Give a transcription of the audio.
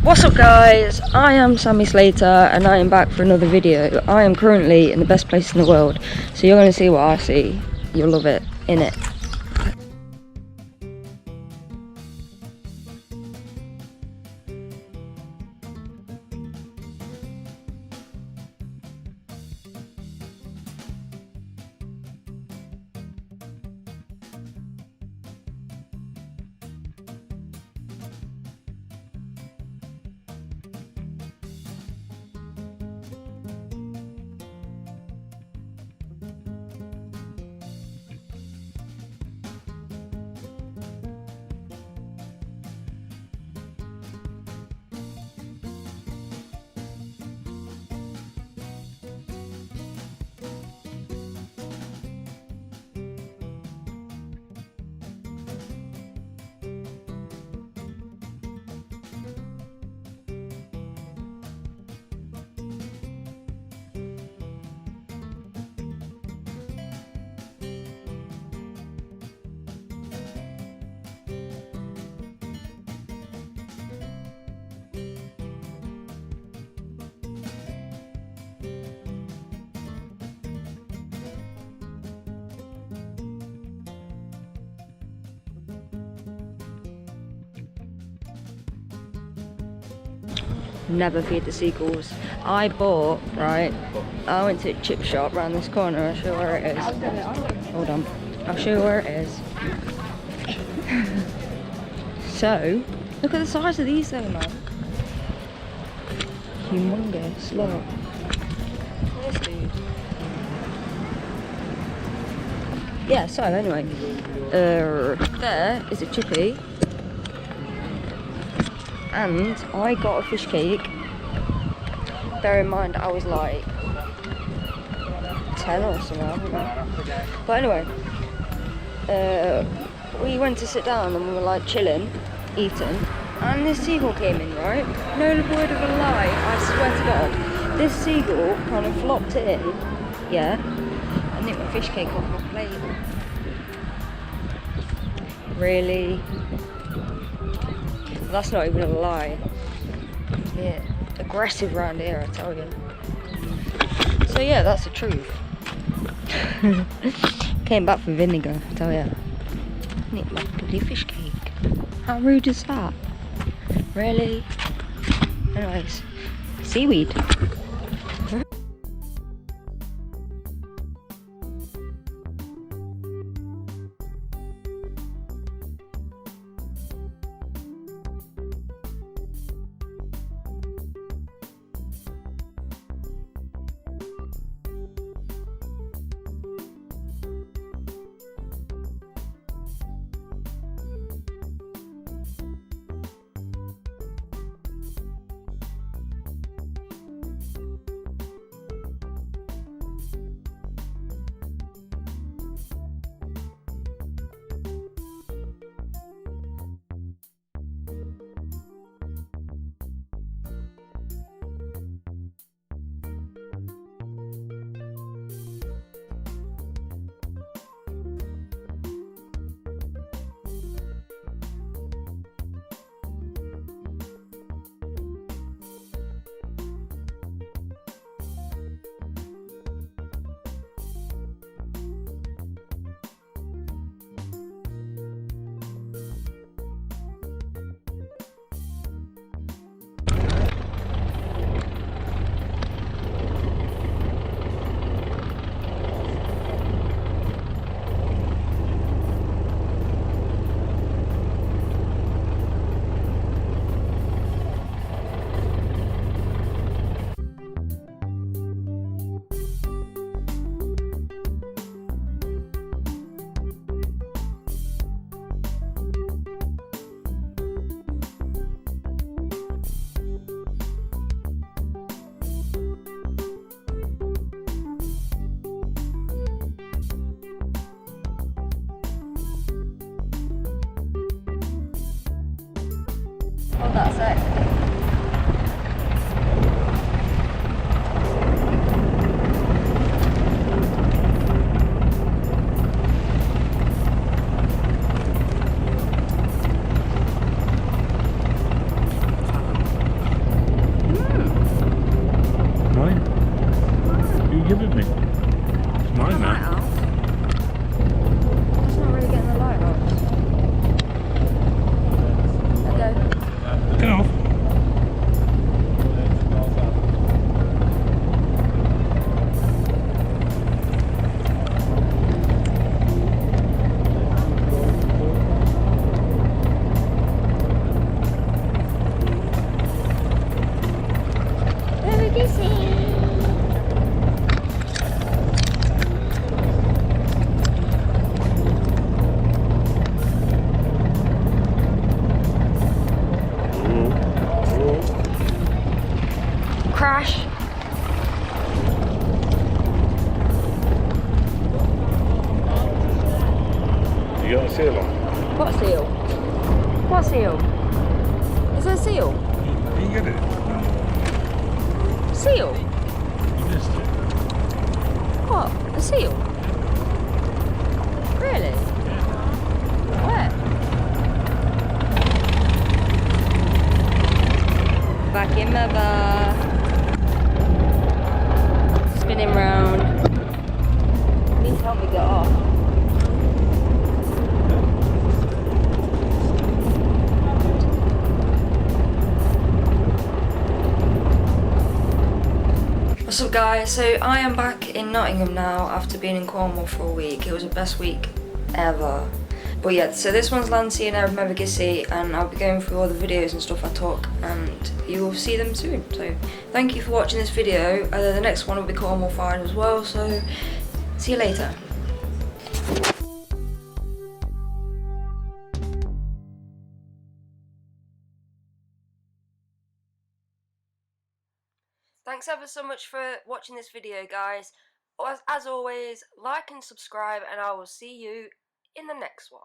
What's up guys, I am Sammy Slater and I am back for another video. I am currently in the best place in the world, so you're going to see what I see. You'll love it, innit? Never feed the seagulls. I went to a chip shop around this corner. I'll show you where it is. Hold on, I'll show you where it is. So, look at the size of these though, man. Humongous, look. This dude. Yeah, so anyway, there is a chippy. And I got a fish cake. Bear in mind, I was like 10 or something, I don't know. But anyway, we went to sit down and we were like chilling, eating, and this seagull came in, right? No word of a lie, I swear to God. This seagull kind of flopped in, yeah, and nicked my fish cake off my plate. Really? That's not even a lie. Yeah, aggressive round here, I tell you. So yeah, that's the truth. Came back for vinegar, I tell you. Nicked my bloody fish cake. How rude is that? Really? Anyways, seaweed. Hold that a sec. What seal? Is there a seal? You get it? Seal? You missed it. What? A seal? Really? Where? Back in my bar. Spinning round. Please help me get off. What's up guys, so I am back in Nottingham now after being in Cornwall for a week. It was the best week ever. But yeah, so this one's Lancy and Mevagissey, and I'll be going through all the videos and stuff I took, and you will see them soon. So thank you for watching this video. The next one will be Cornwall Fire as well, so see you later. Thanks ever so much for watching this video guys. As always, like and subscribe, and I will see you in the next one.